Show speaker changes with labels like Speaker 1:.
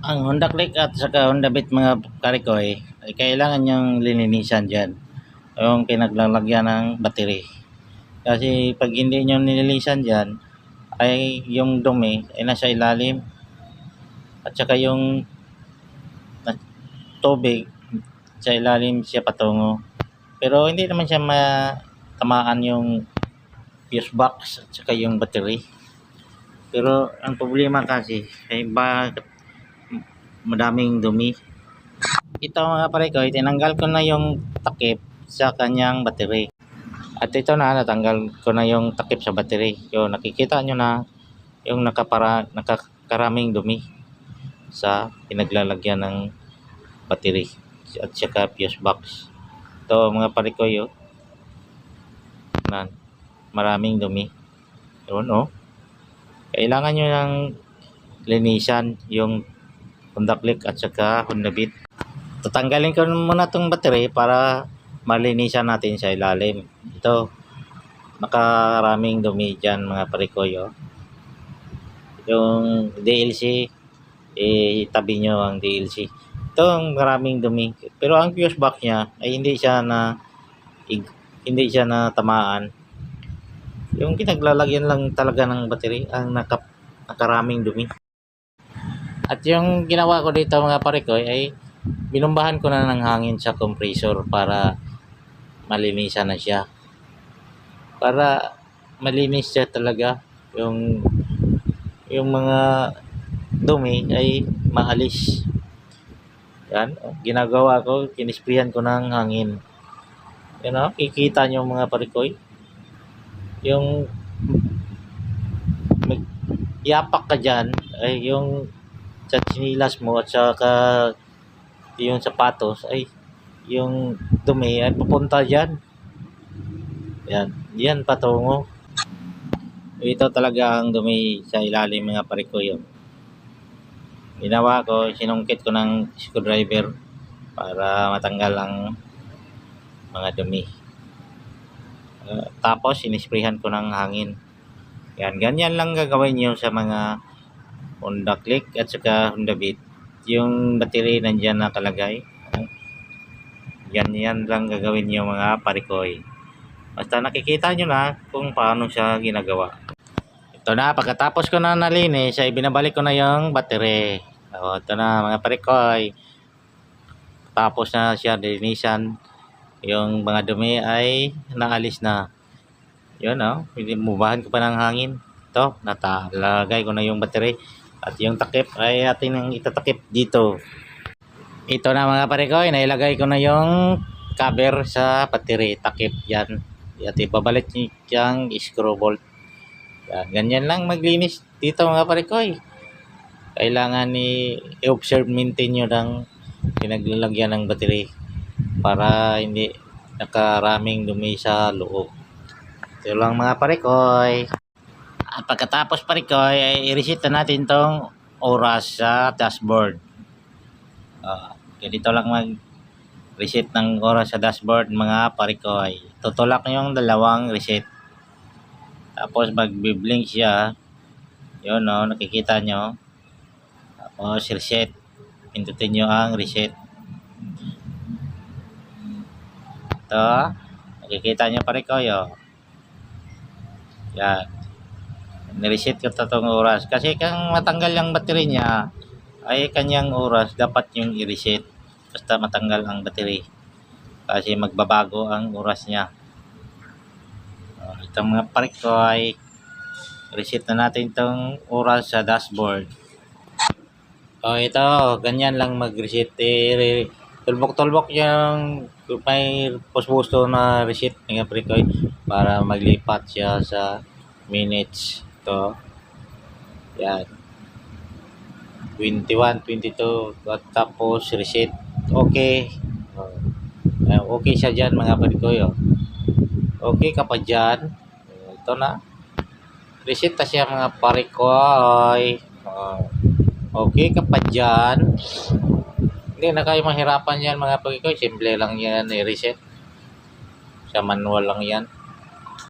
Speaker 1: Ang Honda Click at saka Honda Beat mga karikoy ay kailangan niyang lininisan dyan. Yung pinaglalagyan ng battery. Kasi pag hindi nyo nililisan dyan, ay yung dumi ay nasa ilalim. At saka yung tubig sa ilalim siya patungo. Pero hindi naman siya matamaan yung fuse box at saka yung battery. Pero ang problema kasi ay bakit madaming dumi. Ito mga pare ko, tinanggal ko na yung takip sa kanyang battery. At ito na, natanggal ko na yung takip sa battery. Yung nakikita nyo na yung nakakaraming dumi sa pinaglalagyan ng battery at saka fuse box. Ito mga pare ko, yun. Maraming dumi. Yun, oh. Kailangan nyo ng linisan yung Honda Click at saka Honda Beat. Tatanggalin ko muna itong battery para malinisan natin sa ilalim. Ito, nakaraming dumi dyan mga parikoyo. Yung DLC, tabi nyo ang DLC. Ito ang maraming dumi. Pero ang fuse box niya ay hindi siya na tamaan. Yung pinaglalagyan lang talaga ng battery ang nakaraming dumi. At yung ginawa ko dito mga parikoy ay binumbahan ko na ng hangin sa compressor para malinisan na siya. Para malinis siya talaga yung mga dumi ay maalis. Yan, ginagawa ko, kinisprihan ko ng hangin. Yan o, kikita nyo mga parikoy. Yung yapak ka dyan ay yung sa chinilas mo at saka yung sapatos ay yung dumi ay pupunta dyan. Yan patungo. Ito talaga ang dumi sa ilalim mga parikoy. Ginawa ko, sinungkit ko ng screwdriver para matanggal ang mga dumi. Tapos sinisprihan ko ng hangin. Yan, ganyan lang gagawin nyo sa mga Honda Click at saka Honda Beat. Yung battery nandyan nakalagay. Yan lang gagawin nyo mga parikoy. Basta nakikita nyo na kung paano siya ginagawa. Ito na, pagkatapos ko na nalinis ay binabalik ko na yung battery. Ito na mga parikoy. Tapos na siya linisan. Yung mga dumi ay naalis na. Yun o, binubahan ko pa ng hangin. Ito, natalagay ko na yung battery. At yung takip ay atin itatakip dito. Ito na mga parikoy, nailagay ko na yung cover sa battery. Takip yan. At ibabalik yung screw bolt. Yan, ganyan lang maglinis dito mga parikoy. Kailangan i-observe, maintain nyo ng pinaglalagyan ng battery para hindi nakaraming dumi sa loob. Ito lang mga parikoy. At pagkatapos parikoy ay i-reset na natin tong oras sa dashboard. Ganito lang mag-reset ng oras sa dashboard mga parikoy. Tutulak nyo yung dalawang reset. Tapos mag-blink siya. Yun o, nakikita nyo. Tapos reset. Pindutin nyo ang reset. Ito. Nakikita nyo parikoy o. Yan. Nireset ko itong oras. Kasi kung matanggal yung battery niya, ay kanyang oras dapat yung i-reset. Basta matanggal ang battery. Kasi magbabago ang oras niya. Itong mga parikoy, reset na natin itong oras sa dashboard. Ito, ganyan lang mag-reset. Tulbok-tulbok yung may pusto na reset mga parikoy para maglipat siya sa minutes. Ito. Yan. 21, 22 at tapos reset. Okay. Okay siya dyan mga parikoy. Okay ka pa dyan. Ito na. Reset na siya mga parikoy. Okay ka pa dyan. Hindi na kayo mahirapan yan mga parikoy. Simple lang yan i-reset. Sa manual lang yan.